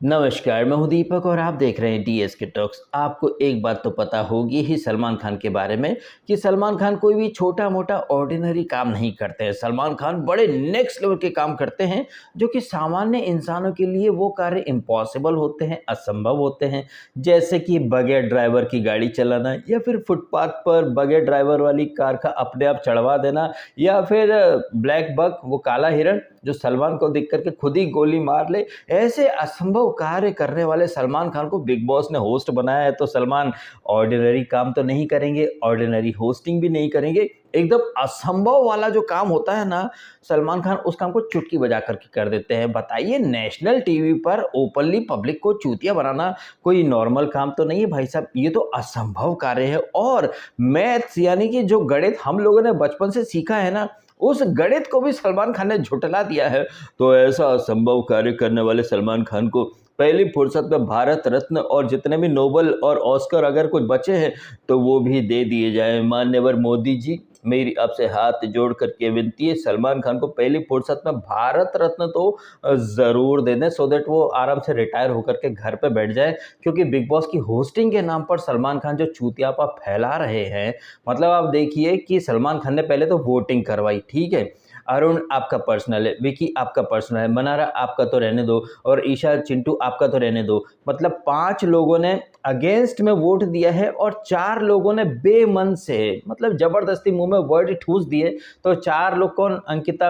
नमस्कार, मैं हूँ दीपक और आप देख रहे हैं डीएस के टॉक्स। आपको एक बात तो पता होगी ही सलमान खान के बारे में कि सलमान खान कोई भी छोटा-मोटा ऑर्डिनरी काम नहीं करते हैं। सलमान खान बड़े नेक्स्ट लेवल के काम करते हैं, जो कि सामान्य इंसानों के लिए वो कार्य इम्पॉसिबल होते हैं, असंभव होते हैं। जैसे कि बगैर ड्राइवर की गाड़ी चलाना या फिर फुटपाथ पर बगैर ड्राइवर वाली कार का अपने आप चढ़वा देना या फिर ब्लैक बक वो काला हिरण जो सलमान को देख कर के खुद ही गोली मार ले। ऐसे असंभव कार्य करने वाले सलमान खान को बिग बॉस ने होस्ट बनाया है, तो सलमान ऑर्डिनरी काम तो नहीं करेंगे, ऑर्डिनरी होस्टिंग भी नहीं करेंगे। एकदम असंभव वाला जो काम होता है ना, सलमान खान उस काम को चुटकी बजा करके कर देते हैं। बताइए, नेशनल टीवी पर ओपनली पब्लिक को चूतिया बनाना कोई नॉर्मल काम तो नहीं है भाई साहब, ये तो असंभव कार्य है। और मैथ्स यानी कि जो गणित हम लोगों ने बचपन से सीखा है ना, उस गणित को भी सलमान खान ने झुठला दिया है। तो ऐसा असंभव कार्य करने वाले सलमान खान को पहली फुर्सत में भारत रत्न और जितने भी नोबल और ऑस्कर अगर कुछ बचे हैं तो वो भी दे दिए जाएं। मान्यवर मोदी जी, मेरी आपसे हाथ जोड़ करके विनती है, सलमान खान को पहली फुर्सत में भारत रत्न तो ज़रूर दे दें, सो दैट वो आराम से रिटायर होकर के घर पे बैठ जाए। क्योंकि बिग बॉस की होस्टिंग के नाम पर सलमान खान जो चूतियापा फैला रहे हैं, मतलब आप देखिए कि सलमान खान ने पहले तो वोटिंग करवाई, ठीक है, अरुण आपका पर्सनल है, विकी आपका पर्सनल है, मनारा आपका तो रहने दो और ईशा चिंटू आपका तो रहने दो। मतलब 5 लोगों ने अगेंस्ट में वोट दिया है और 4 लोगों ने बेमन से, मतलब जबरदस्ती मुंह में वर्ड ठूस दिए। तो 4 लोग कौन? अंकिता,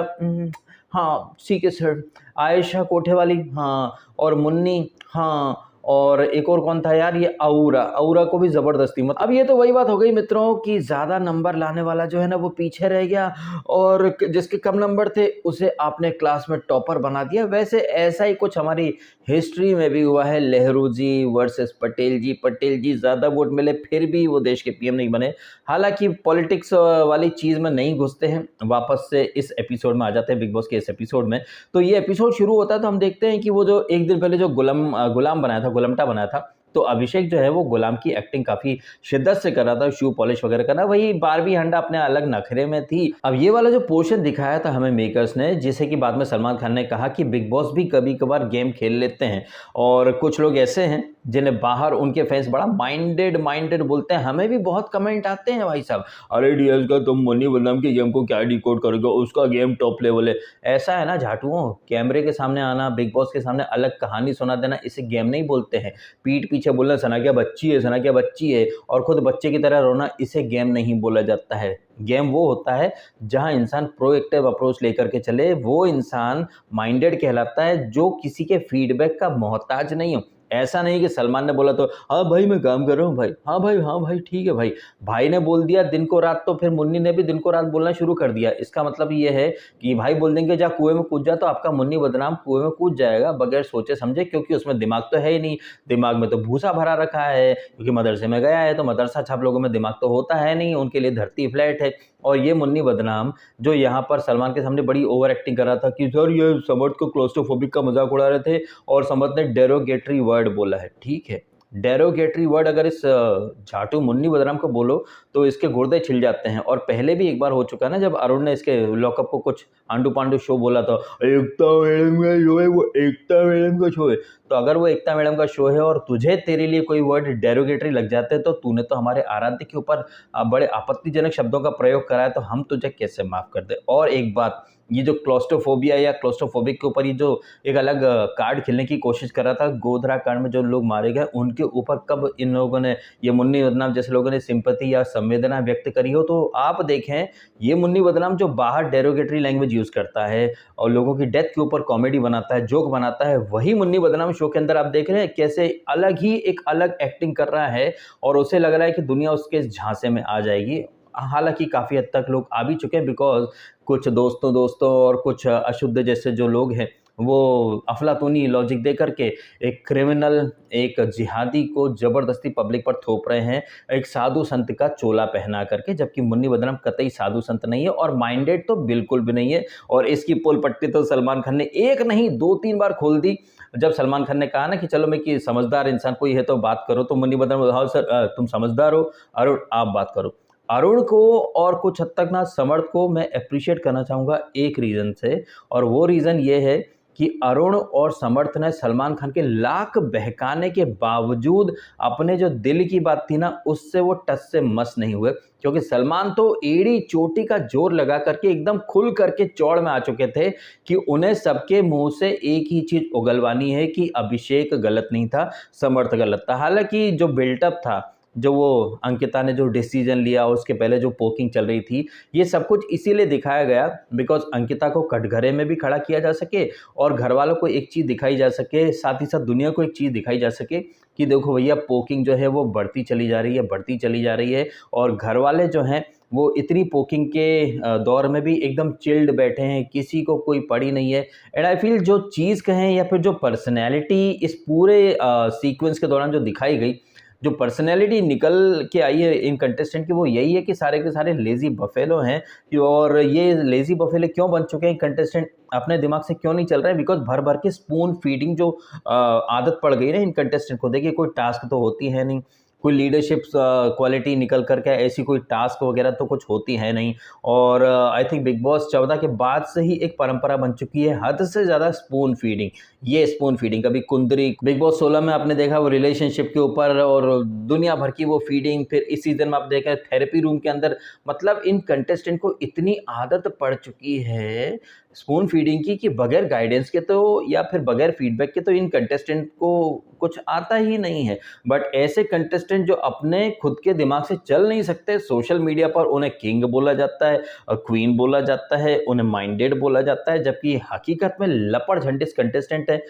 हाँ, सीके सर, आयशा कोठेवाली, हाँ, और मुन्नी, हाँ, और एक और कौन था यार, ये औरा, औरा को भी जबरदस्ती मत। अब ये तो वही बात हो गई मित्रों कि ज्यादा नंबर लाने वाला जो है ना वो पीछे रह गया और जिसके कम नंबर थे उसे आपने क्लास में टॉपर बना दिया। वैसे ऐसा ही कुछ हमारी हिस्ट्री में भी हुआ है, नेहरू जी वर्सेस पटेल जी। पटेल जी ज्यादा वोट मिले फिर भी वो देश के पीएम नहीं बने। हालांकि पॉलिटिक्स वाली चीज में नहीं घुसते हैं, वापस से इस एपिसोड में आ जाते हैं, बिग बॉस के इस एपिसोड में। तो ये एपिसोड शुरू होता है तो हम देखते हैं कि वो जो एक दिन पहले जो गुलाम बनाया था, गुलमटा बनाया था, तो अभिषेक जो है वो गुलाम की एक्टिंग काफी शिद्दत से कर रहा था, शू पॉलिश वगैरह करना, वही बारबी हंडा अपने अलग नखरे में थी। अब ये वाला जो पोर्शन दिखाया था हमें मेकर्स ने, जिसे कि बाद में सलमान खान ने कहा कि बिग बॉस भी कभी कभार गेम खेल लेते हैं और कुछ लोग ऐसे हैं जिन्हें बाहर उनके फैंस बड़ा माइंडेड माइंडेड बोलते हैं। हमें भी बहुत कमेंट आते हैं भाई साहब, अरे डीएस का तुम मुन्नी बदनाम की गेम को क्या डिकोड करोगे, उसका गेम टॉप लेवल है। ऐसा है ना झाटुओं, कैमरे के सामने आना, बिग बॉस के सामने अलग कहानी सुना देना, इसे गेम नहीं बोलते हैं। पीठ पीछे बोलना सना क्या बच्ची है, सना क्या बच्ची है, और खुद बच्चे की तरह रोना, इसे गेम नहीं बोला जाता है। गेम वो होता है जहां इंसान प्रोएक्टिव अप्रोच लेकर के चले, वो इंसान माइंडेड कहलाता है जो किसी के फीडबैक का मोहताज नहीं हो। ऐसा नहीं कि सलमान ने बोला तो हाँ भाई मैं काम कर रहा हूँ भाई, हाँ भाई, हाँ भाई, ठीक है भाई, भाई ने बोल दिया दिन को रात, तो फिर मुन्नी ने भी दिन को रात बोलना शुरू कर दिया। इसका मतलब ये है कि भाई बोल देंगे जा कुएं में कूद जा, तो आपका मुन्नी बदनाम कुएं में कूद जाएगा बगैर सोचे समझे, क्योंकि उसमें दिमाग तो है ही नहीं। दिमाग में तो भूसा भरा रखा है, क्योंकि मदरसे में गया है, तो मदरसा छाप लोगों में दिमाग तो होता है नहीं, उनके लिए धरती फ्लैट है। और ये मुन्नी बदनाम जो यहाँ पर सलमान के सामने बड़ी ओवर एक्टिंग कर रहा था कि सर ये समर्थ को क्लोस्ट्रोफोबिक का मजाक उड़ा रहे थे, और समर्थ ने डेरोगेटरी वर्ड बोला है, ठीक है। डेरोगेटरी वर्ड अगर इस झाटू मुन्नी बदनाम को बोलो तो इसके गुर्दे छिल जाते हैं। और पहले भी एक बार हो चुका है ना, जब अरुण ने इसके लॉकअप को कुछ आंडू पांडू शो बोला था, एकता मैडम का शो है वो, एकता मैडम का शो है। तो अगर वो एकता मैडम का शो है और तुझे तेरे लिए कोई वर्ड डेरोगेटरी लग जाते हैं, तो तूने तो हमारे आराध्य के ऊपर बड़े आपत्तिजनक शब्दों का प्रयोग करा है, तो हम तुझे कैसे माफ कर दे। और एक बात, ये जो क्लोस्ट्रोफोबिया या क्लोस्ट्रोफोबिक के ऊपर ये जो एक अलग कार्ड खेलने की कोशिश कर रहा था, गोधरा कांड में जो लोग मारे गए उनके ऊपर कब इन लोगों ने, ये मुन्नी बदनाम जैसे लोगों ने सिंपैथी या संवेदना व्यक्त करी हो। तो आप देखें, ये मुन्नी बदनाम जो बाहर डेरोगेटरी लैंग्वेज यूज करता है और लोगों की डेथ के ऊपर कॉमेडी बनाता है, जोक बनाता है, वही मुन्नी बदनाम शो के अंदर आप देख रहे हैं कैसे अलग ही एक अलग एक्टिंग कर रहा है और उसे लग रहा है कि दुनिया उसके झांसे में आ जाएगी। हालांकि काफ़ी हद तक लोग आ भी चुके हैं, बिकॉज कुछ दोस्तों दोस्तों और कुछ अशुद्ध जैसे जो लोग हैं वो अफलातूनी लॉजिक दे करके एक क्रिमिनल, एक जिहादी को जबरदस्ती पब्लिक पर थोप रहे हैं, एक साधु संत का चोला पहना करके, जबकि मुन्नी बदनाम कतई साधु संत नहीं है और माइंडेड तो बिल्कुल भी नहीं है। और इसकी पोल पट्टी तो सलमान खान ने एक नहीं 2-3 बार खोल दी। जब सलमान खान ने कहा ना कि चलो मैं कि समझदार इंसान कोई है तो बात करो, तो मुन्नी बदनाम, हाँ सर तुम समझदार हो, अरुण आप बात करो। अरुण को और कुछ हद तक ना समर्थ को मैं अप्रिशिएट करना चाहूँगा एक रीज़न से, और वो रीज़न ये है कि अरुण और समर्थ ने सलमान खान के लाख बहकाने के बावजूद अपने जो दिल की बात थी ना, उससे वो टच से मस नहीं हुए, क्योंकि सलमान तो एड़ी चोटी का जोर लगा करके एकदम खुल करके चौड़ में आ चुके थे कि उन्हें सबके मुंह से एक ही चीज उगलवानी है कि अभिषेक गलत नहीं था, समर्थ गलत था। हालांकि जो बिल्टअप था, जो वो अंकिता ने जो डिसीजन लिया, उसके पहले जो पोकिंग चल रही थी, ये सब कुछ इसीलिए दिखाया गया बिकॉज अंकिता को कटघरे में भी खड़ा किया जा सके और घर वालों को एक चीज़ दिखाई जा सके, साथ ही साथ दुनिया को एक चीज़ दिखाई जा सके कि देखो भैया पोकिंग जो है वो बढ़ती चली जा रही है, बढ़ती चली जा रही है। और घर वाले जो हैं वो इतनी पोकिंग के दौर में भी एकदम चिल्ड बैठे हैं, किसी को कोई पड़ी नहीं है। एंड आई फील जो चीज़ कहें या फिर जो पर्सनैलिटी इस पूरे सीक्वेंस के दौरान जो दिखाई गई, जो पर्सनैलिटी निकल के आई है इन कंटेस्टेंट की, वो यही है कि सारे के सारे लेजी बफेलो हैं। और ये लेजी बफेलो क्यों बन चुके हैं कंटेस्टेंट, अपने दिमाग से क्यों नहीं चल रहे हैं, बिकॉज भर भर के स्पून फीडिंग जो आदत पड़ गई ना इन कंटेस्टेंट को। देखिए कोई टास्क तो होती है नहीं, कोई लीडरशिप क्वालिटी निकल करके ऐसी कोई टास्क वगैरह तो कुछ होती है नहीं। और आई थिंक बिग बॉस 14 के बाद से ही एक परंपरा बन चुकी है हद से ज़्यादा स्पून फीडिंग। ये स्पून फीडिंग कभी कुंदरी, बिग बॉस 16 में आपने देखा वो रिलेशनशिप के ऊपर और दुनिया भर की वो फीडिंग, फिर इस सीजन में आप देखें थेरेपी रूम के अंदर। मतलब इन कंटेस्टेंट को इतनी आदत पड़ चुकी है स्पून फीडिंग की कि बगैर गाइडेंस के तो या फिर बगैर फीडबैक के तो इन कंटेस्टेंट को कुछ आता ही नहीं है। बट ऐसे कंटेस्टेंट जो अपने खुद के दिमाग से चल नहीं सकते, सोशल मीडिया पर उन्हें किंग बोला जाता है, क्वीन बोला जाता है, उन्हें माइंडेड बोला जाता है, जबकि हकीकत में लपड़ झंडिस कंटेस्टेंट है।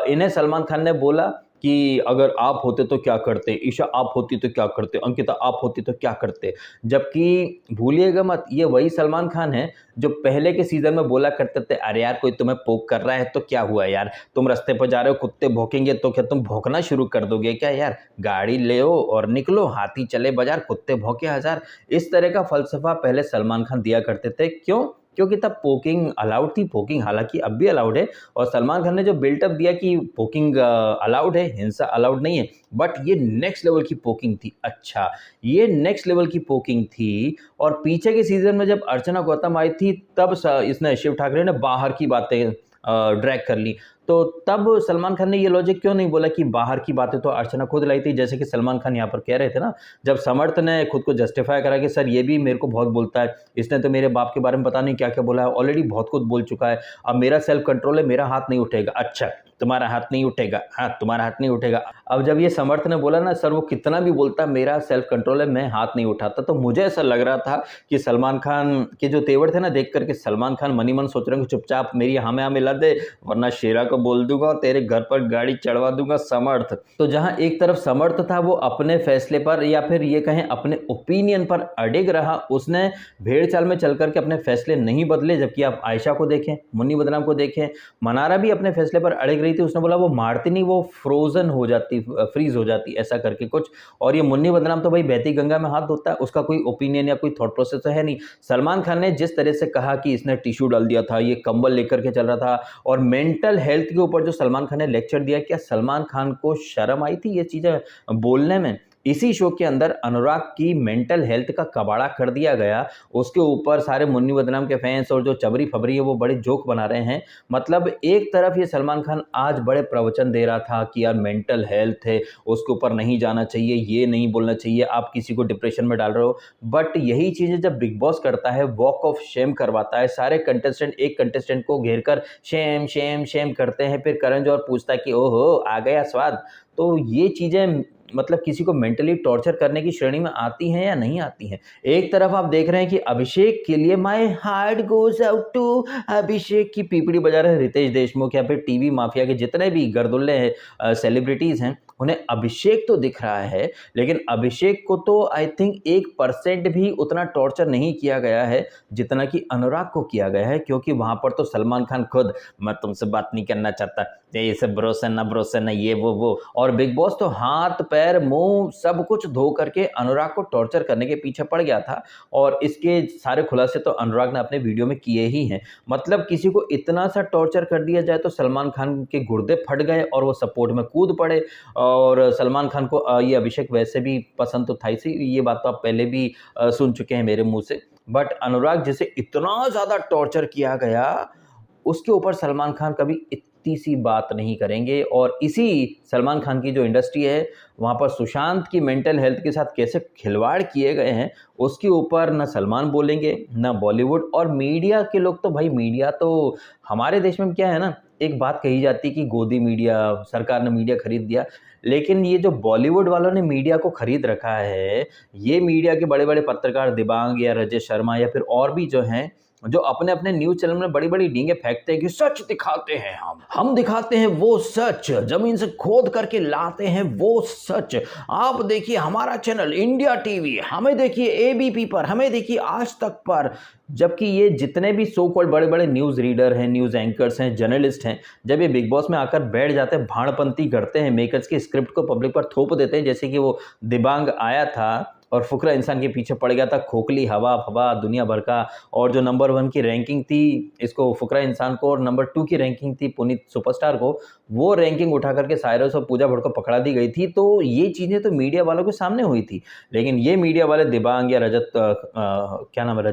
इन्हें सलमान खान ने बोला कि अगर आप होते तो क्या करते, ईशा आप होती तो क्या करते, अंकिता आप होती तो क्या करते। जबकि भूलिएगा मत, ये वही सलमान खान है जो पहले के सीजन में बोला करते थे, अरे यार कोई तुम्हें पोक कर रहा है तो क्या हुआ यार, तुम रास्ते पर जा रहे हो कुत्ते भौंकेंगे तो क्या तुम भौंकना शुरू कर दोगे क्या यार, गाड़ी ले और निकलो, हाथी चले बाजार कुत्ते भौंके हजार। इस तरह का फलसफा पहले सलमान खान दिया करते थे। क्यों? क्योंकि तब पोकिंग अलाउड थी। पोकिंग हालांकि अब भी अलाउड है, और सलमान खान ने जो बिल्टअप दिया कि पोकिंग अलाउड है, हिंसा अलाउड नहीं है, बट ये नेक्स्ट लेवल की पोकिंग थी। अच्छा, ये नेक्स्ट लेवल की पोकिंग थी। और पीछे के सीजन में जब अर्चना गौतम आई थी तब इसने शिव ठाकरे ने बाहर की बातें ड्रैग कर ली। तो तब सलमान खान ने ये लॉजिक क्यों नहीं बोला कि बाहर की बातें तो अर्चना खुद लाई थी, जैसे कि सलमान खान यहाँ पर कह रहे थे ना, जब समर्थ ने खुद को जस्टिफाई करा कि सर ये भी मेरे को बहुत बोलता है, इसने तो मेरे बाप के बारे में पता नहीं क्या क्या बोला है, ऑलरेडी बहुत कुछ बोल चुका है, अब मेरा सेल्फ कंट्रोल है, मेरा हाथ नहीं उठेगा। अच्छा, तुम्हारा हाथ नहीं उठेगा, हाँ तुम्हारा हाथ नहीं उठेगा। अब जब ये समर्थ ने बोला ना सर वो कितना भी बोलता मेरा सेल्फ कंट्रोल है, मैं हाथ नहीं उठाता, तो मुझे ऐसा लग रहा था कि सलमान खान के जो तेवर थे ना देख करके सलमान खान मनी मन सोच रहे हैं कि चुपचाप मेरी हमें हमें मिला दे, वरना शेरा को बोल दूंगा और तेरे घर पर गाड़ी चढ़वा दूंगा समर्थ। तो जहां एक तरफ समर्थ था वो अपने फैसले पर या फिर ये कहें अपने ओपिनियन पर अडिग रहा, उसने भेड़ चाल में चल करके अपने फैसले नहीं बदले। जबकि आप आयशा को देखें, मुन्नी बदनाम को देखें, मनारा भी अपने फैसले पर अड़िग रही थी, उसने बोला वो मारती नहीं, वो फ्रोजन हो जाती, फ्रीज हो जाती, ऐसा करके कुछ। और ये मुन्नी बदनाम तो भाई बहती गंगा में हाथ धोता है, उसका कोई ओपिनियन या कोई थॉट प्रोसेस तो है नहीं। सलमान खान ने जिस तरह से कहा कि इसने टिश्यू डाल दिया था, ये कंबल लेकर के चल रहा था, और मेंटल हेल्थ के ऊपर जो सलमान खान ने लेक्चर दिया, क्या सलमान खान को शर्म आई थी ये चीजें बोलने में? इसी शो के अंदर अनुराग की मेंटल हेल्थ का कबाड़ा कर दिया गया, उसके ऊपर सारे मुन्नी बदनाम के फैंस और जो चबरी फबरी है वो बड़े जोक बना रहे हैं। मतलब एक तरफ ये सलमान खान आज बड़े प्रवचन दे रहा था कि यार मेंटल हेल्थ है, उसके ऊपर नहीं जाना चाहिए, ये नहीं बोलना चाहिए, आप किसी को डिप्रेशन में डाल रहे हो। बट यही चीज़ें जब बिग बॉस करता है, वॉक ऑफ शेम करवाता है, सारे कंटेस्टेंट एक कंटेस्टेंट को घेर कर शेम शेम शेम करते हैं, फिर करण जौहर पूछता है कि ओहो आ गया स्वाद। तो ये चीज़ें मतलब किसी को मेंटली टॉर्चर करने की श्रेणी में आती हैं या नहीं आती हैं? एक तरफ आप देख रहे हैं कि अभिषेक के लिए my heart goes out to Abhishek की पीपड़ी बजा रहे हैं रितेश देशमुख या फिर टीवी माफिया के जितने भी गर्दुल्ले हैं, सेलिब्रिटीज हैं, उन्हें अभिषेक तो दिख रहा है, लेकिन अभिषेक को तो आई थिंक 1% भी उतना टॉर्चर नहीं किया गया है जितना कि अनुराग को किया गया है। क्योंकि वहां पर तो सलमान खान खुद, मैं तुमसे बात नहीं करना चाहता, ये सब भरोसा ना ये वो, और बिग बॉस तो हाथ पैर मुंह सब कुछ धो करके अनुराग को टॉर्चर करने के पीछे पड़ गया था। और इसके सारे खुलासे तो अनुराग ने अपने वीडियो में किए ही हैं। मतलब किसी को इतना सा टॉर्चर कर दिया जाए तो सलमान खान के गुर्दे फट गए और वो सपोर्ट में कूद पड़े। और सलमान खान को ये अभिषेक वैसे भी पसंद तो था ही, ये बात तो आप पहले भी सुन चुके हैं मेरे मुंह से। बट अनुराग जिसे इतना ज़्यादा टॉर्चर किया गया, उसके ऊपर सलमान खान कभी इतनी सी बात नहीं करेंगे। और इसी सलमान खान की जो इंडस्ट्री है, वहाँ पर सुशांत की मेंटल हेल्थ के साथ कैसे खिलवाड़ किए गए हैं, उसके ऊपर ना सलमान बोलेंगे, ना बॉलीवुड और मीडिया के लोग। तो भाई मीडिया तो हमारे देश में क्या है ना, एक बात कही जाती है कि गोदी मीडिया, सरकार ने मीडिया खरीद दिया। लेकिन ये जो बॉलीवुड वालों ने मीडिया को खरीद रखा है, ये मीडिया के बड़े-बड़े पत्रकार दिबांग या रजत शर्मा या फिर और भी जो हैं, जो अपने-अपने न्यूज़ चैनल में बड़ी-बड़ी डींगे फेंकते हैं कि सच दिखाते हैं हम दिखाते हैं वो सच, ज़मीन से खोद करके लाते हैं वो सच। आप देखिए हमारा चैनल इंडिया टीवी, हमें देखिए एबीपी पर, हमें देखिए आज तक पर। जबकि ये जितने भी सो कॉल्ड बड़े-बड़े न्यूज़ रीडर हैं, न्यूज़ एंकर्स हैं, जर्नलिस्ट हैं, जब ये बिग बॉस में आकर बैठ जाते हैं, भाड़पंती करते हैं, मेकर्स की स्क्रिप्ट को पब्लिक पर थोप देते हैं। जैसे कि वो दिबांग आया था और फुकरा इंसान के पीछे पड़ गया था, खोखली हवा-फवा दुनिया भर का। और जो नंबर 1 की रैंकिंग थी इसको फुकरा इंसान को, और नंबर 2 की रैंकिंग थी पुनीत सुपरस्टार को, वो रैंकिंग उठा करके साइरस और पूजा भट्ट को पकड़ा दी गई थी। तो ये चीज़ें तो मीडिया वालों के सामने हुई थी। लेकिन ये मीडिया वाले दिबांग या क्या नाम है,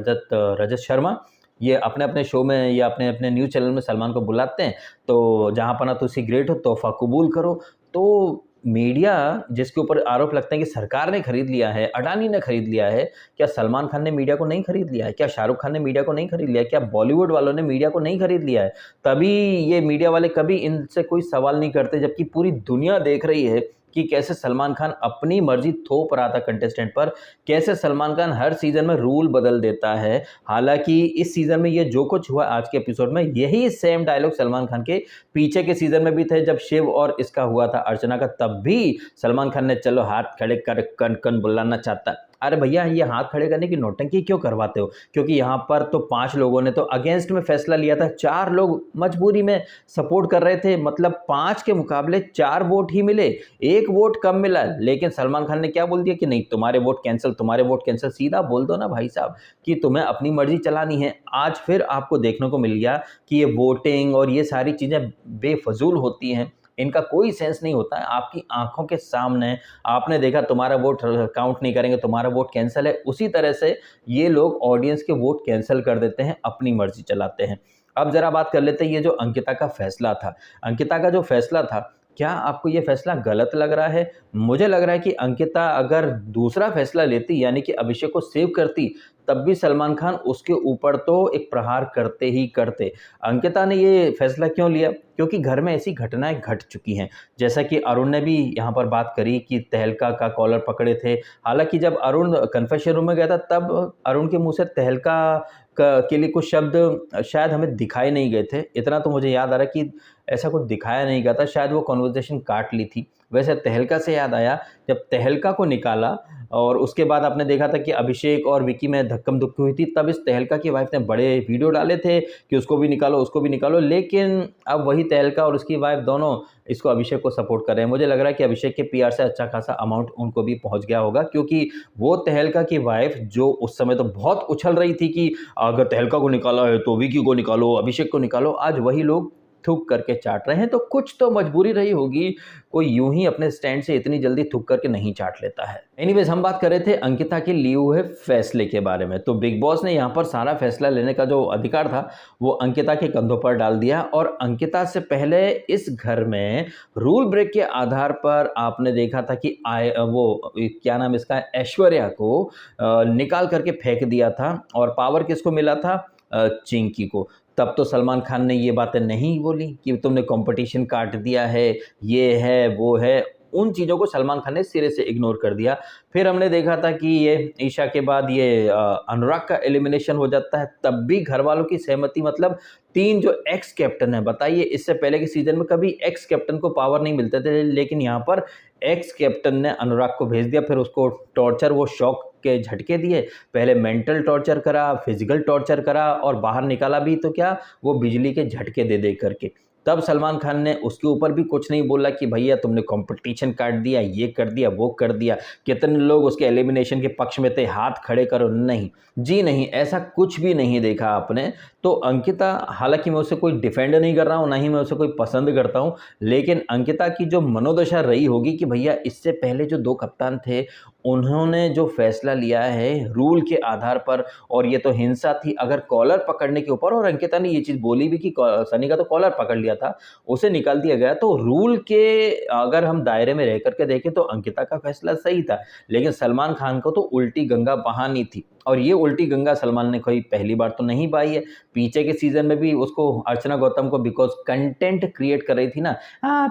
रजत शर्मा, ये अपने-अपने शो में या अपने-अपने न्यूज़ चैनल में सलमान को बुलाते हैं, तो जहाँ पना तुसी ग्रेट हो, तोहफ़ा कबूल करो। तो मीडिया जिसके ऊपर आरोप लगते हैं कि सरकार ने खरीद लिया है, अडानी ने खरीद लिया है, क्या सलमान खान ने मीडिया को नहीं खरीद लिया है? क्या शाहरुख खान ने मीडिया को नहीं खरीद लिया है? क्या बॉलीवुड वालों ने मीडिया को नहीं खरीद लिया है? तभी ये मीडिया वाले कभी इनसे कोई सवाल नहीं करते, जबकि पूरी दुनिया देख रही है कि कैसे सलमान खान अपनी मर्ज़ी थोप रहा था कंटेस्टेंट पर, कैसे सलमान खान हर सीज़न में रूल बदल देता है। हालाँकि इस सीज़न में ये जो कुछ हुआ आज के एपिसोड में, यही सेम डायलॉग सलमान खान के पीछे के सीज़न में भी थे, जब शिव और इसका हुआ था अर्चना का, तब भी सलमान खान ने चलो हाथ खड़े कर कन बुलाना चाहता। अरे भैया, ये हाथ खड़े करने की नौटंकी क्यों करवाते हो? क्योंकि यहाँ पर तो 5 लोगों ने तो अगेंस्ट में फैसला लिया था, 4 लोग मजबूरी में सपोर्ट कर रहे थे, मतलब 5 के मुकाबले 4 वोट ही मिले, 1 वोट कम मिला। लेकिन सलमान खान ने क्या बोल दिया कि नहीं, तुम्हारे वोट कैंसल, तुम्हारे वोट कैंसल। सीधा बोल दो ना भाई साहब कि तुम्हें अपनी मर्जी चलानी है। आज फिर आपको देखने को मिल गया कि ये वोटिंग और ये सारी चीज़ें बेफजूल होती हैं, इनका कोई सेंस नहीं होता है। आपकी आंखों के सामने आपने देखा, तुम्हारा वोट काउंट नहीं करेंगे, तुम्हारा वोट कैंसिल है। उसी तरह से ये लोग ऑडियंस के वोट कैंसिल कर देते हैं, अपनी मर्जी चलाते हैं। अब जरा बात कर लेते हैं ये जो अंकिता का फैसला था। अंकिता का जो फैसला था, क्या आपको ये फैसला गलत लग रहा है? मुझे लग रहा है कि अंकिता अगर दूसरा फैसला लेती, यानी कि अभिषेक को सेव करती, तब भी सलमान खान उसके ऊपर तो एक प्रहार करते ही करते। अंकिता ने ये फैसला क्यों लिया? क्योंकि घर में ऐसी घटनाएँ घट चुकी हैं। जैसा कि अरुण ने भी यहाँ पर बात करी कि तहलका का कॉलर पकड़े थे। हालाँकि जब अरुण कन्फेशन रूम में गया था, तब अरुण के मुँह से तहलका के लिए कुछ शब्द शायद हमें दिखाए नहीं गए थे। इतना तो मुझे याद आ रहा है कि ऐसा कुछ दिखाया नहीं गया था, शायद वो कन्वर्सेशन काट ली थी। वैसे तहलका से याद आया, जब तहलका को निकाला और उसके बाद आपने देखा था कि अभिषेक और विकी में धक्कम-धुक्की हुई थी, तब इस तहलका की वाइफ़ ने बड़े वीडियो डाले थे कि उसको भी निकालो, उसको भी निकालो। लेकिन अब वही तहलका और उसकी वाइफ़ दोनों इसको अभिषेक को सपोर्ट कर रहे हैं। मुझे लग रहा है कि अभिषेक के पीआर से अच्छा खासा अमाउंट उनको भी पहुँच गया होगा, क्योंकि वो तहलका की वाइफ़ जो उस समय तो बहुत उछल रही थी कि अगर तहलका को निकाला है तो विकी को निकालो, अभिषेक को निकालो, आज वही लोग थूक करके चाट रहे हैं। तो कुछ तो मजबूरी रही होगी, कोई यूं ही अपने स्टैंड से इतनी जल्दी थूक करके नहीं चाट लेता है। एनीवेज, हम बात कर रहे थे अंकिता के लिए हुए फैसले के बारे में। तो बिग बॉस ने यहाँ पर सारा फैसला लेने का जो अधिकार था वो अंकिता के कंधों पर डाल दिया, और अंकिता से पहले इस घर में रूल ब्रेक के आधार पर आपने देखा था कि वो क्या नाम इसका, ऐश्वर्या को निकाल करके फेंक दिया था, और पावर किसको मिला था? चिंकी को। तब तो सलमान खान ने ये बातें नहीं बोली कि तुमने कंपटीशन काट दिया है, ये है, वो है। उन चीज़ों को सलमान खान ने सिरे से इग्नोर कर दिया। फिर हमने देखा था कि ये ईशा के बाद ये अनुराग का एलिमिनेशन हो जाता है, तब भी घर वालों की सहमति, मतलब 3 जो एक्स कैप्टन है, बताइए इससे पहले के सीज़न में कभी एक्स कैप्टन को पावर नहीं मिलते थे, लेकिन यहाँ पर एक्स कैप्टन ने अनुराग को भेज दिया। फिर उसको टॉर्चर, वो शॉक के झटके दिए, पहले मेंटल टॉर्चर करा, फिजिकल टॉर्चर करा, और बाहर निकाला भी तो क्या, वो बिजली के झटके दे दे करके। तब सलमान खान ने उसके ऊपर भी कुछ नहीं बोला कि भैया तुमने कंपटीशन काट दिया, ये कर दिया, वो कर दिया। कितने लोग उसके एलिमिनेशन के पक्ष में थे, हाथ खड़े करो, नहीं जी नहीं, ऐसा कुछ भी नहीं देखा आपने। तो अंकिता, हालांकि मैं उसे कोई डिफेंड नहीं कर रहा हूँ, ना ही मैं उसे कोई पसंद करता हूँ, लेकिन अंकिता की जो मनोदशा रही होगी कि भैया इससे पहले जो 2 कप्तान थे उन्होंने जो फैसला लिया है रूल के आधार पर, और ये तो हिंसा थी अगर कॉलर पकड़ने के ऊपर, और अंकिता ने ये चीज़ बोली भी कि सनी का तो कॉलर पकड़ लिया था, उसे निकाल दिया गया। तो रूल के अगर हम दायरे में रह करके देखें तो अंकिता का फैसला सही था, लेकिन सलमान खान को तो उल्टी गंगा बहानी थी, और ये उल्टी गंगा सलमान ने कोई पहली बार तो नहीं बहाई है। पीछे के सीजन में भी उसको अर्चना गौतम को बिकॉज कंटेंट क्रिएट कर रही थी ना,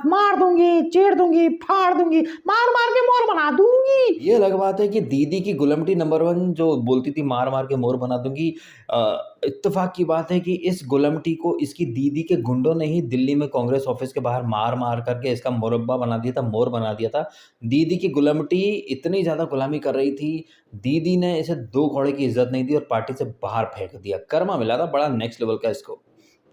मार दूंगी, चीर दूंगी, फाड़ दूंगी, मार मार के मोर बना दूंगी। ये अलग बात है कि दीदी की गुलमटी नंबर 1 जो बोलती थी मार मार के मोर बना दूंगी, इत्तेफाक की बात है कि इस गुलमटी को इसकी दीदी के गुंडों ने ही दिल्ली में कांग्रेस ऑफिस के बाहर मार मार करके इसका मुरब्बा बना दिया था, मोर बना दिया था। दीदी की गुलमटी इतनी ज़्यादा गुलामी कर रही थी, दीदी ने इसे 2 घोड़े की इज्जत नहीं दी और पार्टी से बाहर फेंक दिया। कर्मा मिला था बड़ा नेक्स्ट लेवल का इसको।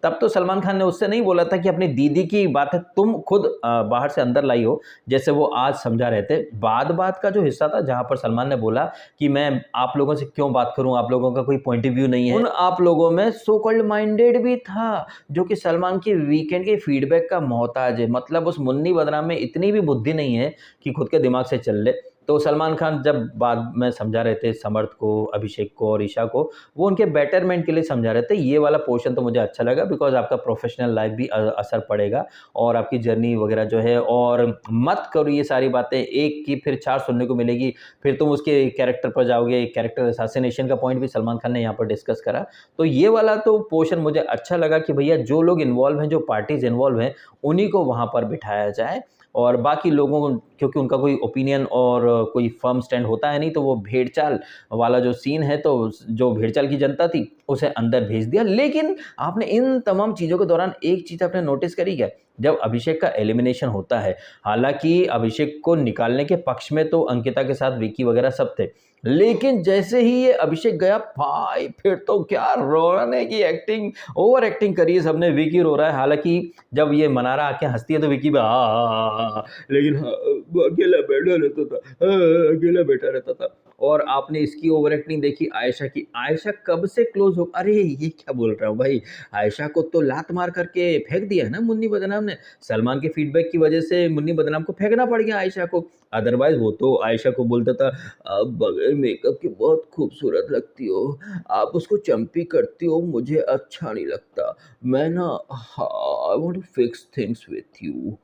तब तो सलमान खान ने उससे नहीं बोला था कि अपनी दीदी की बात है तुम खुद बाहर से अंदर लाई हो, जैसे वो आज समझा रहे थे। बात का जो हिस्सा था जहाँ पर सलमान ने बोला कि मैं आप लोगों से क्यों बात करूं, आप लोगों का कोई पॉइंट ऑफ व्यू नहीं है, उन आप लोगों में सो कॉल्ड माइंडेड भी था जो कि सलमान के वीकेंड के फीडबैक का मोहताज है। मतलब उस मुन्नी बदनाम में इतनी भी बुद्धि नहीं है कि खुद के दिमाग से चल ले। तो सलमान खान जब बाद में समझा रहे थे समर्थ को, अभिषेक को और ईशा को, वो उनके बेटरमेंट के लिए समझा रहे थे। ये वाला पोर्शन तो मुझे अच्छा लगा बिकॉज आपका प्रोफेशनल लाइफ भी असर पड़ेगा और आपकी जर्नी वगैरह जो है, और मत करो ये सारी बातें एक की फिर 4 सुनने को मिलेगी, फिर तुम उसके कैरेक्टर पर जाओगे। कैरेक्टर असैसिनेशन का पॉइंट भी सलमान खान ने यहाँ पर डिस्कस करा। तो ये वाला तो पोर्शन मुझे अच्छा लगा कि भैया जो लोग इन्वॉल्व हैं, जो पार्टीज इन्वॉल्व हैं, उन्हीं को वहाँ पर बिठाया जाए, और बाकी लोगों को क्योंकि उनका कोई ओपिनियन और कोई फर्म स्टैंड होता है नहीं, तो वो भेड़चाल वाला जो सीन है, तो जो भेड़चाल की जनता थी उसे अंदर भेज दिया। लेकिन आपने इन तमाम चीज़ों के दौरान एक चीज़ आपने नोटिस करी क्या? जब अभिषेक का एलिमिनेशन होता है, हालांकि अभिषेक को निकालने के पक्ष में तो अंकिता के साथ विकी वगैरह सब थे, लेकिन जैसे ही ये अभिषेक गया भाई फिर तो क्या रोने की एक्टिंग, ओवर एक्टिंग करी है सबने। विकी रो रहा है, हालांकि जब ये मनारा आके हंसती है तो विकी भी लेकिन वो अकेला बैठा रहता था, अकेला बैठा रहता था। और आपने इसकी ओवर एक्टिंग देखी आयशा की। आयशा कब से क्लोज हो, अरे ये क्या बोल रहा हूँ भाई, आयशा को तो लात मार करके फेंक दिया है ना मुन्नी बदनाम ने। सलमान के फीडबैक की वजह से मुन्नी बदनाम को फेंकना पड़ गया आयशा को, अदरवाइज वो तो आयशा को बोलता था आप बगैर मेकअप के बहुत खूबसूरत लगती हो, आप उसको चंपी करती हो, मुझे अच्छा नहीं लगता, मैं ना I want to fix things with you,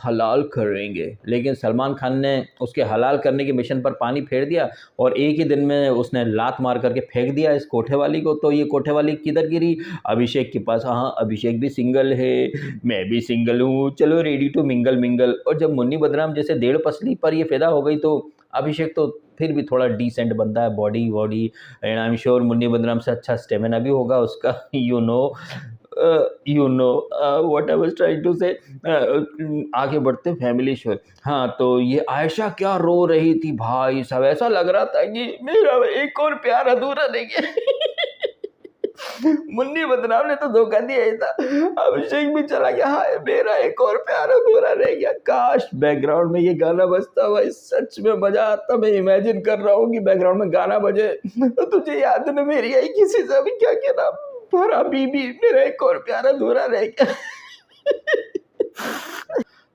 हलाल करेंगे। लेकिन सलमान खान ने उसके हलाल करने के मिशन पर पानी फेर दिया और एक ही दिन में उसने लात मार करके फेंक दिया इस कोठे वाली को। तो ये कोठे वाली किधर गिरी? अभिषेक के पास। हाँ, अभिषेक भी सिंगल है, मैं भी सिंगल हूँ, चलो रेडी टू मिंगल मिंगल। और जब मुन्नी बदनाम जैसे 1.5 पसली पर ये पैदा हो गई तो अभिषेक तो फिर भी थोड़ा डिसेंट बंदा है, बॉडी वॉडी, and I am sure Munni Badnaam से अच्छा स्टेमिना भी होगा उसका। You know what I was trying to say. आगे बढ़ते फैमिली शो। हाँ, तो ये आयशा क्या रो रही थी भाई साहब, ऐसा लग रहा था कि मेरा एक और प्यार अधूरा रह गया। मुन्नी बदनाम ने तो धोखा दिया ही था, अभिषेक भी चला गया, हाँ मेरा एक और प्यार अधूरा रह गया। काश बैकग्राउंड में ये गाना बजता भाई, सच में मजा आता। मैं इमेजिन कर रहा हूँ कि बैकग्राउंड में गाना बजे, तो तुझे याद न मेरी आई किसी से भी क्या कहना, भरा बीबी मेरा एक और प्यार अधूरा रह गया।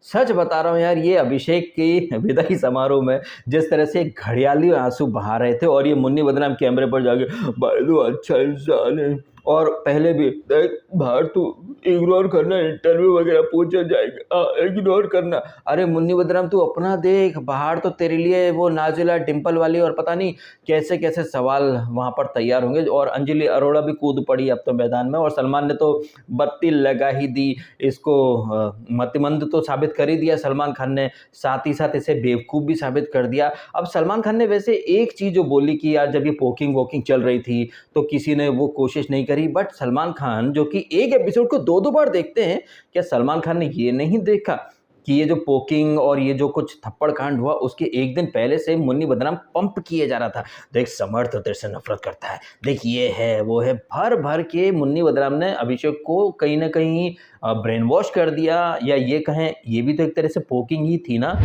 सच बता रहा हूँ यार, ये अभिषेक की विदाई समारोह में जिस तरह से घड़ियाली आंसू बहा रहे थे, और ये मुन्नी बदनाम कैमरे पर जाके भाई तो अच्छा इंसान है, और पहले भी देख बाहर तू इग्नोर करना, इंटरव्यू वगैरह पूछा जाएगा, इग्नोर करना। अरे मुन्नी बदनाम तू अपना देख, बाहर तो तेरे लिए वो नाजिला डिम्पल वाली और पता नहीं कैसे कैसे सवाल वहाँ पर तैयार होंगे। और अंजलि अरोड़ा भी कूद पड़ी अब तो मैदान में, और सलमान ने तो बत्ती लगा ही दी इसको। मतिमंद तो साबित कर ही दिया सलमान खान ने, साथ ही साथ इसे बेवकूफ़ भी साबित कर दिया। अब सलमान खान ने वैसे एक चीज़ जो बोली कि यार जब ये पोकिंग वोकिंग चल रही थी तो किसी ने वो कोशिश नहीं करी, बट सलमान खान जो कि एक एपिसोड को 2-2 बार देखते हैं, क्या सलमान खान ने ये नहीं देखा कि ये जो पोकिंग और ये जो कुछ थप्पड़ कांड हुआ उसके एक दिन पहले से मुन्नी बदनाम पंप किए जा रहा था। देख समर्थ तेरे से नफरत करता है, देख ये है वो है, भर भर के मुन्नी बदनाम ने अभिषेक को कहीं ना कहीं ब्रेन वॉश कर दिया, या ये कहें ये भी तो एक तरह से पोकिंग ही थी ना।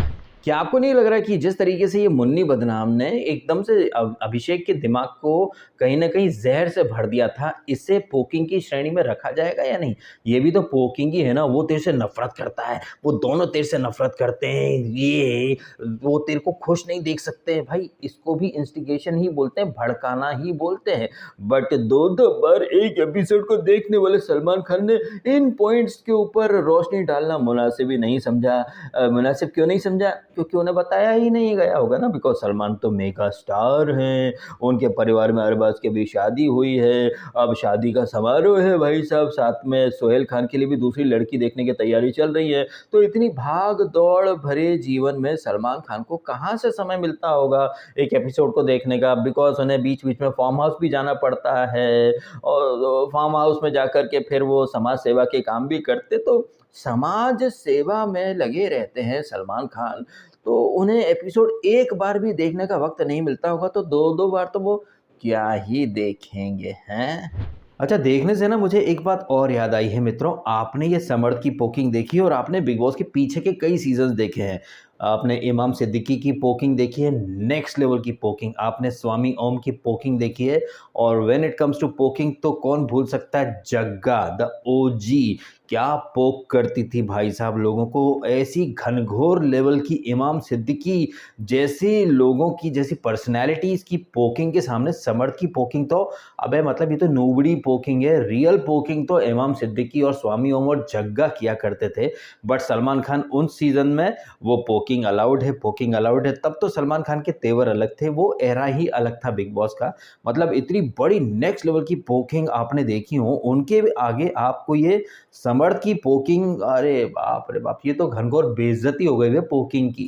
क्या आपको नहीं लग रहा कि जिस तरीके से ये मुन्नी बदनाम ने एकदम से अभिषेक के दिमाग को कहीं न कहीं ज़हर से भर दिया था, इसे पोकिंग की श्रेणी में रखा जाएगा या नहीं? ये भी तो पोकिंग ही है ना, वो तेरे से नफ़रत करता है, वो दोनों तेरे से नफ़रत करते हैं, ये वो तेरे को खुश नहीं देख सकते हैं। भाई इसको भी इंस्टिगेशन ही बोलते हैं, भड़काना ही बोलते हैं। बट 2-2 बार एक एपिसोड को देखने वाले सलमान खान ने इन पॉइंट्स के ऊपर रोशनी डालना मुनासिब ही नहीं समझा। मुनासिब क्यों नहीं समझा? क्योंकि उन्हें बताया ही नहीं गया होगा ना, बिकॉज़ सलमान तो मेगा स्टार हैं, उनके परिवार में अरबाज़ की अभी शादी हुई है, अब शादी का समारोह है भाई साहब, साथ में सोहेल खान के लिए भी दूसरी लड़की देखने की तैयारी चल रही है। तो इतनी भाग-दौड़ भरे जीवन में सलमान खान को कहाँ से समय मिलता होगा एक एपिसोड को देखने का, बिकॉज़ उन्हें बीच-बीच में फार्म हाउस भी जाना पड़ता है और फार्म हाउस में जाकर के फिर वो समाज सेवा के काम भी करते, तो समाज सेवा में लगे रहते हैं सलमान खान। तो उन्हें एपिसोड एक बार भी देखने का वक़्त नहीं मिलता होगा, तो 2-2 बार तो वो क्या ही देखेंगे, हैं? अच्छा, देखने से ना मुझे एक बात और याद आई है मित्रों, आपने ये समर्थ की पोकिंग देखी है और आपने बिग बॉस के पीछे के कई सीज़न्स देखे हैं। आपने इमाम सिद्दीकी की पोकिंग देखी है, नेक्स्ट लेवल की पोकिंग, आपने स्वामी ओम की पोकिंग देखी है और when it comes to poking तो कौन भूल सकता है जग्गा द ओजी, क्या पोक करती थी भाई साहब लोगों को, ऐसी घनघोर लेवल की इमाम सिद्दीकी जैसे लोगों की जैसी पर्सनैलिटीज़ की पोकिंग के सामने समर्थ की पोकिंग तो अबे मतलब ये तो नोबडी पोकिंग है, रियल पोकिंग तो इमाम सिद्दीकी और स्वामी ओम और जग्गा किया करते थे। बट सलमान खान उन सीज़न में वो पोकिंग अलाउड है, पोकिंग अलाउड है, तब तो सलमान खान के तेवर अलग थे, वो एरा ही अलग था बिग बॉस का। मतलब इतनी बड़ी नेक्स्ट लेवल की पोकिंग आपने देखी हो, उनके आगे आपको ये समर्थ की पोकिंग, अरे बाप रे बाप! ये तो घनघोर बेइज्जती हो गई है पोकिंग की।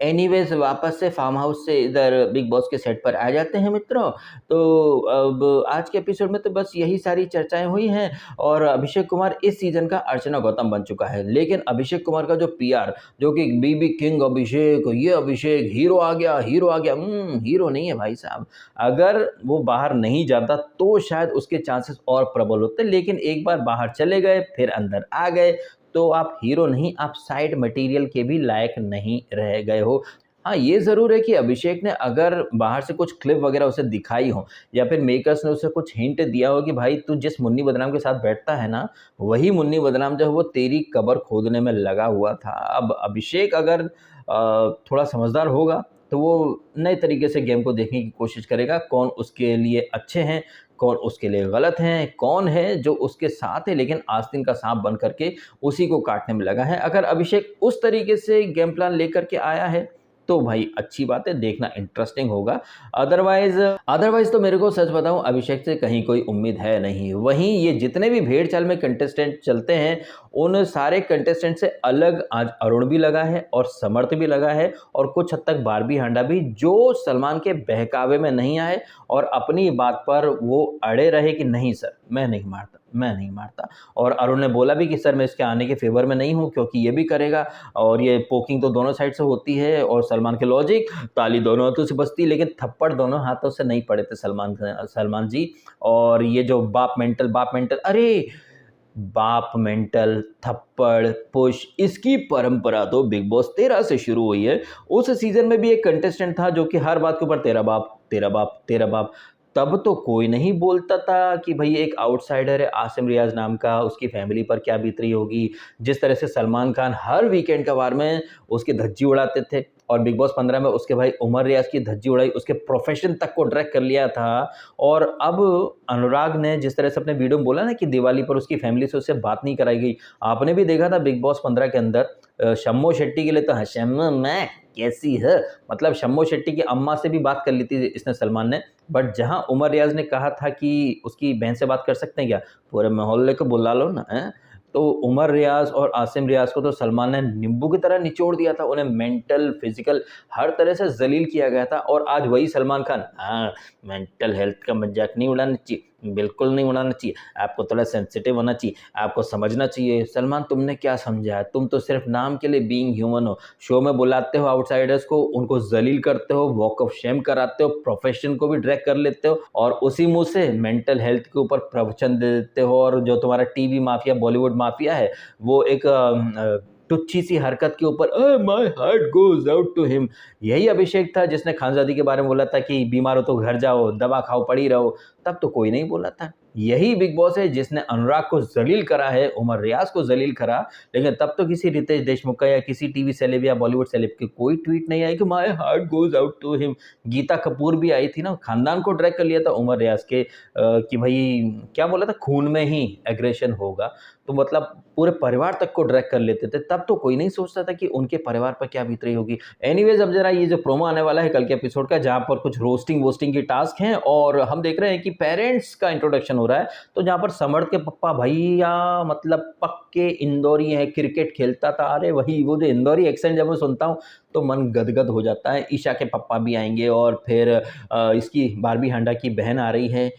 एनीवेज़ वापस से फार्म हाउस से इधर बिग बॉस के सेट पर आ जाते हैं मित्रों। तो अब आज के एपिसोड में तो बस यही सारी चर्चाएँ हुई हैं और अभिषेक कुमार इस सीज़न का अर्चना गौतम बन चुका है। लेकिन अभिषेक कुमार का जो पीआर, जो कि बीबी किंग अभिषेक, ये अभिषेक हीरो आ गया, हीरो आ गया। हीरो नहीं है भाई साहब। अगर वो बाहर नहीं जाता तो शायद उसके चांसेस और प्रबल होते, लेकिन एक बार बाहर चले गए, फिर अंदर आ गए, तो आप हीरो नहीं, आप साइड मटेरियल के भी लायक नहीं रह गए हो। हाँ, ये ज़रूर है कि अभिषेक ने अगर बाहर से कुछ क्लिप वगैरह उसे दिखाई हो या फिर मेकर्स ने उसे कुछ हिंट दिया हो कि भाई तू जिस मुन्नी बदनाम के साथ बैठता है ना, वही मुन्नी बदनाम जो है वो तेरी कब्र खोदने में लगा हुआ था। अब अभिषेक अगर थोड़ा समझदार होगा, तो वो नए तरीके से गेम को देखने की कोशिश करेगा, कौन उसके लिए अच्छे हैं, कौन उसके लिए गलत हैं, कौन है जो उसके साथ है लेकिन आस्तीन का सांप बन करके उसी को काटने में लगा है। अगर अभिषेक उस तरीके से गेम प्लान लेकर के आया है, तो भाई अच्छी बात है, देखना इंटरेस्टिंग होगा। अदरवाइज़ तो मेरे को सच बताऊँ अभिषेक से कहीं कोई उम्मीद है नहीं। वहीं ये जितने भी भेड़-चाल में कंटेस्टेंट चलते हैं, उन सारे कंटेस्टेंट से अलग आज अरुण भी लगा है और समर्थ भी लगा है और कुछ हद तक बारबी हांडा भी, जो सलमान के बहकावे में नहीं आए और अपनी बात पर वो अड़े रहे कि नहीं सर, मैं नहीं मारता, मैं नहीं मारता। और अरुण ने बोला भी कि सर मैं इसके आने के फ़ेवर में नहीं हूँ क्योंकि ये भी करेगा और ये पोकिंग तो दोनों साइड से होती है और सलमान के लॉजिक, ताली दोनों हाथों से बजती लेकिन थप्पड़ दोनों हाथों से नहीं पड़े थे सलमान जी। और ये जो बाप मेंटल, अरे! बाप मेंटल, थप्पड़, पुश, इसकी परंपरा तो बिग बॉस 13 से शुरू हुई है। उस सीज़न में भी एक कंटेस्टेंट था जो कि हर बात के ऊपर तेरा बाप, तेरा बाप, तेरा बाप। तब तो कोई नहीं बोलता था कि भई एक आउटसाइडर है आसिम रियाज़ नाम का, उसकी फैमिली पर क्या बीत रही होगी। जिस तरह से सलमान खान हर वीकेंड कबार में उसकी धज्जी उड़ाते थे और बिग बॉस 15 में उसके भाई उमर रियाज़ की धज्जी उड़ाई, उसके प्रोफ़ेशन तक को ड्रैग कर लिया था। और अब अनुराग ने जिस तरह से अपने वीडियो में बोला ना कि दिवाली पर उसकी फैमिली से उससे बात नहीं कराई गई। आपने भी देखा था बिग बॉस 15 के अंदर शम्मो शेट्टी के लिए तो शम्मो मैं कैसी है? मतलब शम्मो शेट्टी की अम्मा से भी बात कर ली थी इसने सलमान ने। बट जहाँ उमर रियाज़ ने कहा था कि उसकी बहन से बात कर सकते हैं क्या? पूरे मोहल्ले को बुला लो ना, हैं? तो उमर रियाज़ और आसिम रियाज़ को तो सलमान ने नींबू की तरह निचोड़ दिया था। उन्हें मेंटल, फिज़िकल हर तरह से ज़लील किया गया था और आज वही सलमान खान, हाँ, मेंटल हेल्थ का मज़ाक नहीं उड़ाना चाहिए, बिल्कुल नहीं उड़ाना चाहिए। आपको थोड़ा सेंसिटिव होना चाहिए, आपको समझना चाहिए। सलमान तुमने क्या समझा है? तुम तो सिर्फ नाम के लिए बीइंग ह्यूमन हो। शो में बुलाते हो आउटसाइडर्स को, उनको ज़लील करते हो, वॉक ऑफ शेम कराते हो, प्रोफ़ेशन को भी ड्रैग कर लेते हो और उसी मुँह से मेंटल हेल्थ के ऊपर प्रवचन दे देते हो। और जो तुम्हारा टीवी माफ़िया, बॉलीवुड माफ़िया है, वो एक टुच्ची सी हरकत के ऊपर my heart goes out to him. यही अभिषेक था जिसने खानजादी के बारे में बोला था कि बीमार हो तो घर जाओ, दवा खाओ, पड़ी रहो, तब तो कोई नहीं बोला था। यही बिग बॉस है जिसने अनुराग को जलील करा है, उमर रियाज को जलील करा, लेकिन तब तो किसी रितेश देशमुख का या किसी टीवी सेलेब या बॉलीवुड सेलेब की कोई ट्वीट नहीं आई कि my heart goes out to him. Geeta Kapoor भी आई थी ना, खानदान को ड्रैग कर लिया था उमर रियाज के कि भाई क्या बोला था, खून में ही एग्रेशन होगा, तो मतलब पूरे परिवार तक को ड्रैग कर लेते थे। तब तो कोई नहीं सोचता था कि उनके परिवार पर क्या बीत रही होगी। एनीवेज, अब जरा ये जो प्रोमो आने वाला है कल के एपिसोड का, जहाँ पर कुछ रोस्टिंग वोस्टिंग की टास्क हैं और हम देख रहे हैं कि पेरेंट्स का इंट्रोडक्शन हो रहा है, तो जहाँ पर समर्थ के पप्पा भैया मतलब पक्के इंदौरी हैं, क्रिकेट खेलता था, अरे वही वो जो इंदौरी एक्सेंट जब मैं सुनता हूँ तो मन गदगद हो जाता है। ईशा के पप्पा भी आएंगे और फिर इसकी बारबी हांडा की बहन आ रही है,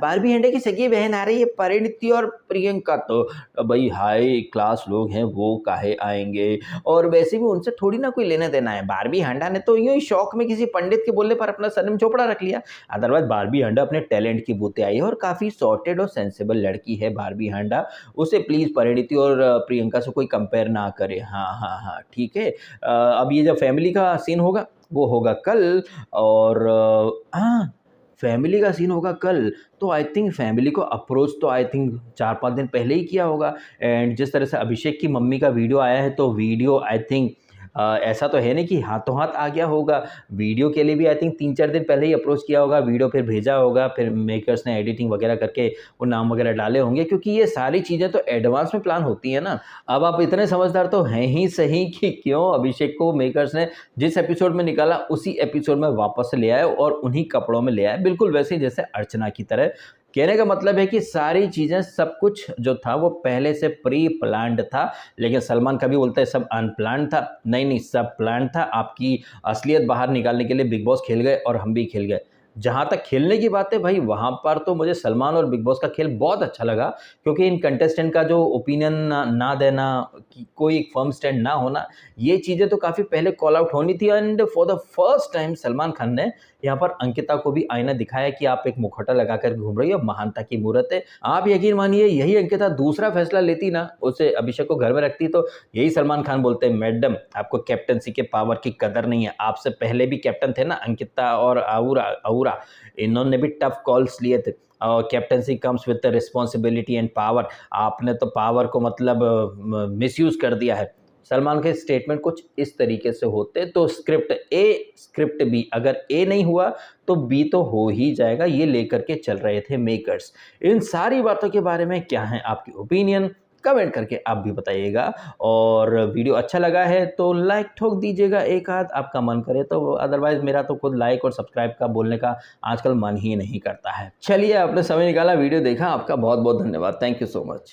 बारबी हांडा की सगी बहन आ रही है परिणीति और प्रियंका, तो भाई हाई क्लास लोग हैं, वो काहे आएंगे। और वैसे भी उनसे थोड़ी ना कोई लेना देना है। बारबी हांडा ने तो यूं ही शौक में किसी पंडित के बोलने पर अपना सरनेम चोपड़ा रख लिया। अदरवाइज बारबी हांडा अपने टैलेंट की बूते आई है और काफ़ी सॉर्टेड और सेंसिबल लड़की है बारबी हांडा। उसे प्लीज़ परिणीति और प्रियंका से कोई कंपेयर ना करे। हाँ हाँ हाँ, ठीक है। अब ये जो फैमिली का सीन होगा वो होगा कल, और हाँ, फैमिली का सीन होगा कल, तो आई थिंक फैमिली को अप्रोच तो आई थिंक 4-5 दिन पहले ही किया होगा। एंड जिस तरह से अभिषेक की मम्मी का वीडियो आया है, तो वीडियो आई थिंक ऐसा तो है नहीं कि हाथों हाथ आ गया होगा। वीडियो के लिए भी आई थिंक 3-4 दिन पहले ही अप्रोच किया होगा, वीडियो फिर भेजा होगा, फिर मेकर्स ने एडिटिंग वगैरह करके वो नाम वगैरह डाले होंगे, क्योंकि ये सारी चीज़ें तो एडवांस में प्लान होती हैं ना। अब आप इतने समझदार तो हैं ही सही कि क्यों अभिषेक को मेकर्स ने जिस एपिसोड में निकाला उसी एपिसोड में वापस ले आए और उन्हीं कपड़ों में ले आए, बिल्कुल वैसे ही जैसे अर्चना की तरह। कहने का मतलब है कि सारी चीज़ें, सब कुछ जो था वो पहले से प्री प्लान्ड था। लेकिन सलमान कभी बोलता है सब अनप्लान्ड था, नहीं नहीं, सब प्लान्ड था। आपकी असलियत बाहर निकालने के लिए बिग बॉस खेल गए और हम भी खेल गए। जहाँ तक खेलने की बात है भाई, वहाँ पर तो मुझे सलमान और बिग बॉस का खेल बहुत अच्छा लगा, क्योंकि इन कंटेस्टेंट का जो ओपिनियन ना देना, कि कोई एक फर्म स्टैंड ना होना, ये चीज़ें तो काफ़ी पहले कॉल आउट होनी थी। And for the first time Salman Khan ने यहाँ पर अंकिता को भी आईना दिखाया कि आप एक मुखौटा लगाकर घूम रही हो, महानता की मूरत है। आप यकीन मानिए, यही अंकिता दूसरा फैसला लेती ना, उसे अभिषेक को घर में रखती, तो यही सलमान खान बोलते हैं, मैडम आपको कैप्टनसी के पावर की कदर नहीं है। आपसे पहले भी कैप्टन थे ना अंकिता और अऊरा, इन्होंने भी टफ कॉल्स लिए थे। और captaincy comes with the responsibility and power. आपने तो पावर को मतलब मिसयूज कर दिया है। सलमान के स्टेटमेंट कुछ इस तरीके से होते, तो स्क्रिप्ट ए स्क्रिप्ट बी, अगर ए नहीं हुआ तो बी तो हो ही जाएगा, ये लेकर के चल रहे थे मेकर्स। इन सारी बातों के बारे में क्या है आपकी ओपिनियन, कमेंट करके आप भी बताइएगा। और वीडियो अच्छा लगा है तो लाइक ठोक दीजिएगा एक आध, आपका मन करे तो। अदरवाइज मेरा तो खुद लाइक और सब्सक्राइब का बोलने का आजकल मन ही नहीं करता है। चलिए, आपने समय निकाला, वीडियो देखा, आपका बहुत बहुत धन्यवाद। Thank you so much.